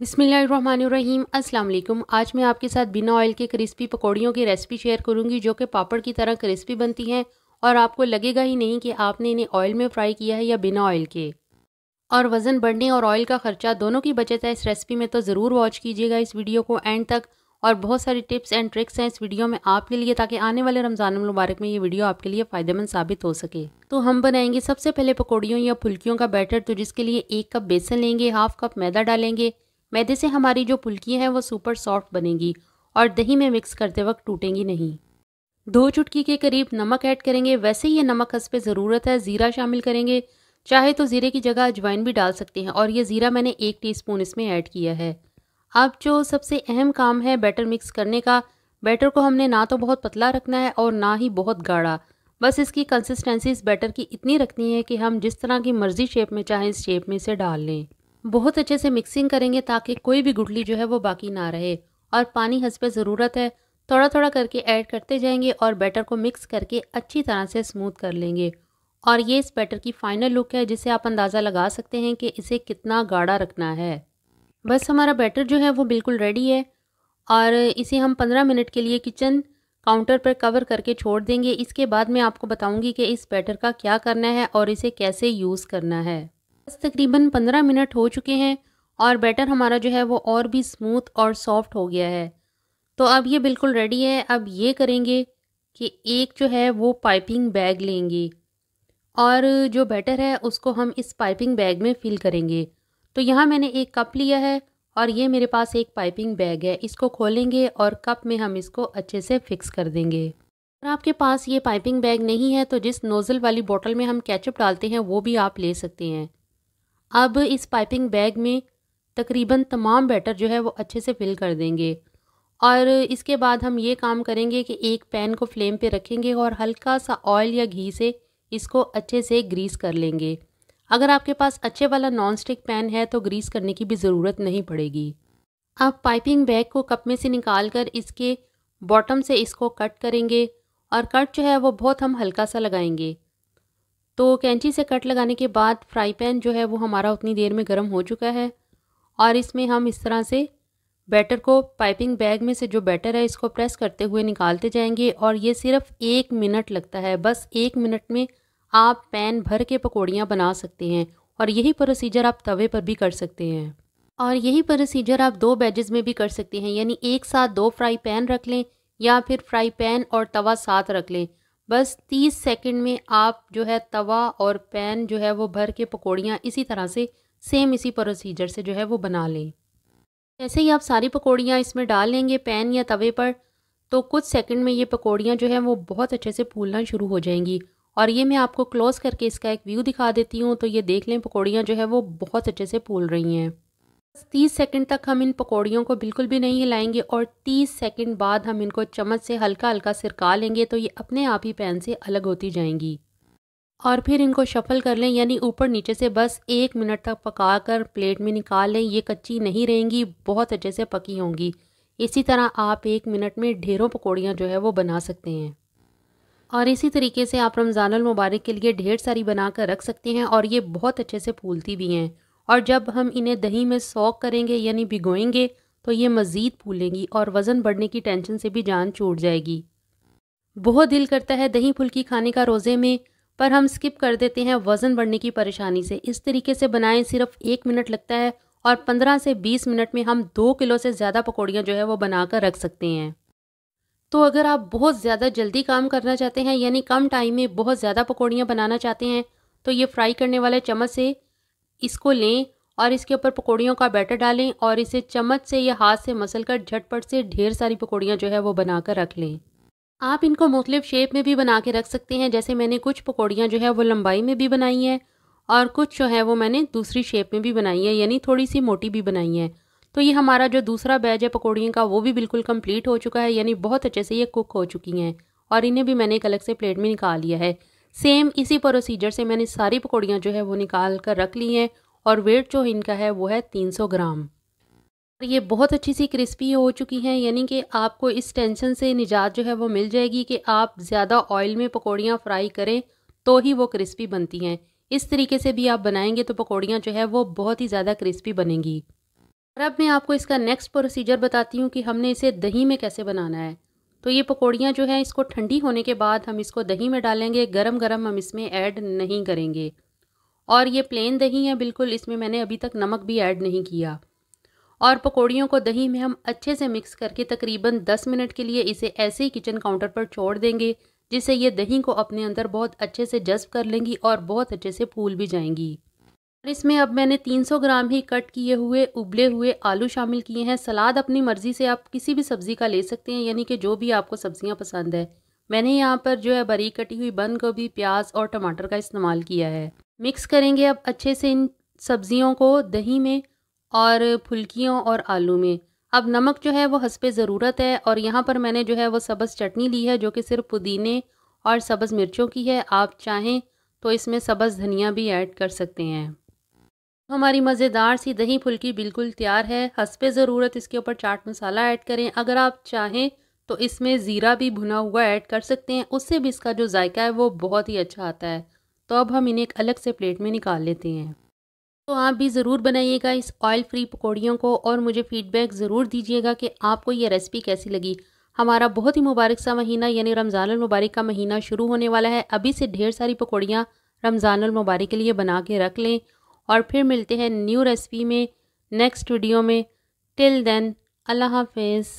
बिस्मिल्लाहिर्रहमानिर्रहीम। अस्सलाम वालेकुम। आज मैं आपके साथ बिना ऑयल के क्रिस्पी पकौड़ियों की रेसिपी शेयर करूंगी जो कि पापड़ की तरह क्रिस्पी बनती हैं और आपको लगेगा ही नहीं कि आपने इन्हें ऑयल में फ्राई किया है या बिना ऑयल के। और वज़न बढ़ने और ऑयल का खर्चा दोनों की बचत है इस रेसिपी में, तो ज़रूर वॉच कीजिएगा इस वीडियो को एंड तक। और बहुत सारी टिप्स एंड ट्रिक्स हैं इस वीडियो में आपके लिए, ताकि आने वाले रमज़ान मुबारक में ये वीडियो आपके लिए फ़ायदेमंद साबित हो सके। तो हम बनाएंगे सबसे पहले पकौड़ियों या फुल्कियों का बैटर। तो जिसके लिए 1 कप बेसन लेंगे, हाफ कप मैदा डालेंगे। मैदे से हमारी जो फुल्कियाँ हैं वो सुपर सॉफ्ट बनेंगी और दही में मिक्स करते वक्त टूटेंगी नहीं। 2 चुटकी के करीब नमक ऐड करेंगे। वैसे ही ये नमक हस्बे ज़रूरत है। ज़ीरा शामिल करेंगे, चाहे तो ज़ीरे की जगह अजवाइन भी डाल सकते हैं, और ये ज़ीरा मैंने 1 टीस्पून इसमें ऐड किया है। अब जो सबसे अहम काम है बैटर मिक्स करने का। बैटर को हमने ना तो बहुत पतला रखना है और ना ही बहुत गाढ़ा। बस इसकी कंसिस्टेंसी इस बैटर की इतनी रखनी है कि हम जिस तरह की मर्ज़ी शेप में चाहें इस शेप में इसे डाल लें। बहुत अच्छे से मिक्सिंग करेंगे ताकि कोई भी गुठली जो है वो बाकी ना रहे। और पानी हस्बे ज़रूरत है, थोड़ा थोड़ा करके ऐड करते जाएंगे और बैटर को मिक्स करके अच्छी तरह से स्मूथ कर लेंगे। और ये इस बैटर की फाइनल लुक है, जिससे आप अंदाज़ा लगा सकते हैं कि इसे कितना गाढ़ा रखना है। बस हमारा बैटर जो है वो बिल्कुल रेडी है और इसे हम 15 मिनट के लिए किचन काउंटर पर कवर करके छोड़ देंगे। इसके बाद मैं आपको बताऊंगी कि इस बैटर का क्या करना है और इसे कैसे यूज़ करना है। बस तकरीबन 15 मिनट हो चुके हैं और बैटर हमारा जो है वो और भी स्मूथ और सॉफ्ट हो गया है। तो अब ये बिल्कुल रेडी है। अब ये करेंगे कि एक जो है वो पाइपिंग बैग लेंगे और जो बैटर है उसको हम इस पाइपिंग बैग में फिल करेंगे। तो यहाँ मैंने 1 कप लिया है और ये मेरे पास एक पाइपिंग बैग है। इसको खोलेंगे और कप में हम इसको अच्छे से फिक्स कर देंगे। अगर आपके पास ये पाइपिंग बैग नहीं है तो जिस नोज़ल वाली बोतल में हम केचप डालते हैं वो भी आप ले सकते हैं। अब इस पाइपिंग बैग में तकरीबन तमाम बैटर जो है वो अच्छे से फिल कर देंगे। और इसके बाद हम ये काम करेंगे कि एक पैन को फ्लेम पे रखेंगे और हल्का सा ऑयल या घी से इसको अच्छे से ग्रीस कर लेंगे। अगर आपके पास अच्छे वाला नॉन स्टिक पैन है तो ग्रीस करने की भी ज़रूरत नहीं पड़ेगी। अब पाइपिंग बैग को कप में से निकाल कर इसके बॉटम से इसको कट करेंगे और कट जो है वो बहुत हम हल्का सा लगाएंगे। तो कैंची से कट लगाने के बाद फ्राई पैन जो है वो हमारा उतनी देर में गर्म हो चुका है और इसमें हम इस तरह से बैटर को पाइपिंग बैग में से जो बैटर है इसको प्रेस करते हुए निकालते जाएंगे। और ये सिर्फ 1 मिनट लगता है। बस 1 मिनट में आप पैन भर के पकौड़ियाँ बना सकते हैं और यही प्रोसीजर आप तवे पर भी कर सकते हैं। और यही प्रोसीजर आप 2 बैचेज़ में भी कर सकते हैं, यानी एक साथ 2 फ्राई पैन रख लें या फिर फ्राई पैन और तवा साथ रख लें। बस 30 सेकंड में आप जो है तवा और पैन जो है वो भर के पकौड़ियाँ इसी तरह से सेम इसी प्रोसीजर से जो है वो बना लें। जैसे ही आप सारी पकौड़ियाँ इसमें डाल लेंगे पैन या तवे पर, तो कुछ सेकंड में ये पकौड़ियाँ जो हैं वो बहुत अच्छे से फूलना शुरू हो जाएंगी। और ये मैं आपको क्लोज़ करके इसका एक व्यू दिखा देती हूँ। तो ये देख लें पकौड़ियाँ जो है वो बहुत अच्छे से फूल रही हैं। 30 सेकंड तक हम इन पकौड़ियों को बिल्कुल भी नहीं हिलाएंगे और 30 सेकंड बाद हम इनको चम्मच से हल्का हल्का सिरका लेंगे तो ये अपने आप ही पैन से अलग होती जाएंगी। और फिर इनको शफ़ल कर लें, यानी ऊपर नीचे से बस 1 मिनट तक पकाकर प्लेट में निकाल लें। ये कच्ची नहीं रहेंगी, बहुत अच्छे से पकी होंगी। इसी तरह आप 1 मिनट में ढेरों पकौड़ियाँ जो है वो बना सकते हैं। और इसी तरीके से आप रमज़ानुल मुबारक के लिए ढेर सारी बना कर रख सकते हैं और ये बहुत अच्छे से फूलती भी हैं। और जब हम इन्हें दही में सोक करेंगे यानी भिगोएंगे तो ये मज़ीद फूलेंगी और वज़न बढ़ने की टेंशन से भी जान छूट जाएगी। बहुत दिल करता है दही फुल्की खाने का रोज़े में, पर हम स्किप कर देते हैं वज़न बढ़ने की परेशानी से। इस तरीके से बनाएं, सिर्फ 1 मिनट लगता है और 15 से 20 मिनट में हम 2 किलो से ज़्यादा पकौड़ियाँ जो है वो बना कर रख सकते हैं। तो अगर आप बहुत ज़्यादा जल्दी काम करना चाहते हैं, यानी कम टाइम में बहुत ज़्यादा पकौड़ियाँ बनाना चाहते हैं, तो ये फ्राई करने वाले चम्मच से इसको लें और इसके ऊपर पकौड़ियों का बैटर डालें और इसे चम्मच से या हाथ से मसल कर झटपट से ढेर सारी पकौड़ियाँ जो है वो बना कर रख लें। आप इनको मुख्तलिफ शेप में भी बना के रख सकते हैं। जैसे मैंने कुछ पकौड़ियाँ जो है वो लंबाई में भी बनाई हैं और कुछ जो है वो मैंने दूसरी शेप में भी बनाई है, यानी थोड़ी सी मोटी भी बनाई है। तो ये हमारा जो दूसरा बैच है पकौड़ियों का वो भी बिल्कुल कंप्लीट हो चुका है, यानी बहुत अच्छे से ये कुक हो चुकी हैं और इन्हें भी मैंने एक अलग से प्लेट में निकाल लिया है। सेम इसी प्रोसीजर से मैंने सारी पकौड़ियाँ जो है वो निकाल कर रख ली हैं और वेट जो इनका है वो है 300 ग्राम। ये बहुत अच्छी सी क्रिस्पी हो चुकी हैं, यानी कि आपको इस टेंशन से निजात जो है वो मिल जाएगी कि आप ज़्यादा ऑयल में पकौड़ियाँ फ्राई करें तो ही वो क्रिस्पी बनती हैं। इस तरीके से भी आप बनाएंगे तो पकौड़ियाँ जो है वो बहुत ही ज़्यादा क्रिस्पी बनेंगी। और अब मैं आपको इसका नेक्स्ट प्रोसीजर बताती हूँ कि हमने इसे दही में कैसे बनाना है। तो ये पकौड़ियाँ जो हैं इसको ठंडी होने के बाद हम इसको दही में डालेंगे, गरम गरम हम इसमें ऐड नहीं करेंगे। और ये प्लेन दही है बिल्कुल, इसमें मैंने अभी तक नमक भी ऐड नहीं किया। और पकौड़ियों को दही में हम अच्छे से मिक्स करके तकरीबन 10 मिनट के लिए इसे ऐसे ही किचन काउंटर पर छोड़ देंगे, जिससे ये दही को अपने अंदर बहुत अच्छे से जज़्ब कर लेंगी और बहुत अच्छे से फूल भी जाएंगी। और इसमें अब मैंने 300 ग्राम ही कट किए हुए उबले हुए आलू शामिल किए हैं। सलाद अपनी मर्ज़ी से आप किसी भी सब्ज़ी का ले सकते हैं, यानी कि जो भी आपको सब्ज़ियाँ पसंद है। मैंने यहाँ पर जो है बारीक कटी हुई बंद गोभी, प्याज और टमाटर का इस्तेमाल किया है। मिक्स करेंगे अब अच्छे से इन सब्ज़ियों को दही में और फुल्कियों और आलू में। अब नमक जो है वो हस्बे ज़रूरत है, और यहाँ पर मैंने जो है वो सब्ज़ चटनी ली है जो कि सिर्फ पुदीने और सब्ज़ मिर्चों की है। आप चाहें तो इसमें सब्ज़ धनिया भी ऐड कर सकते हैं। हमारी मज़ेदार सी दही फुल्की बिल्कुल तैयार है। हस्बे ज़रूरत इसके ऊपर चाट मसाला ऐड करें। अगर आप चाहें तो इसमें ज़ीरा भी भुना हुआ ऐड कर सकते हैं, उससे भी इसका जो जायका है वो बहुत ही अच्छा आता है। तो अब हम इन्हें एक अलग से प्लेट में निकाल लेते हैं। तो आप भी ज़रूर बनाइएगा इस ऑयल फ्री पकौड़ियों को, और मुझे फ़ीडबैक ज़रूर दीजिएगा कि आपको ये रेसिपी कैसी लगी। हमारा बहुत ही मुबारक सा महीना यानी रमज़ान अल मुबारक का महीना शुरू होने वाला है। अभी से ढेर सारी पकौड़ियाँ रमज़ान अल मुबारक के लिए बना के रख लें, और फिर मिलते हैं न्यू रेसिपी में नेक्स्ट वीडियो में। टिल देन, अल्लाह हाफ़िज़।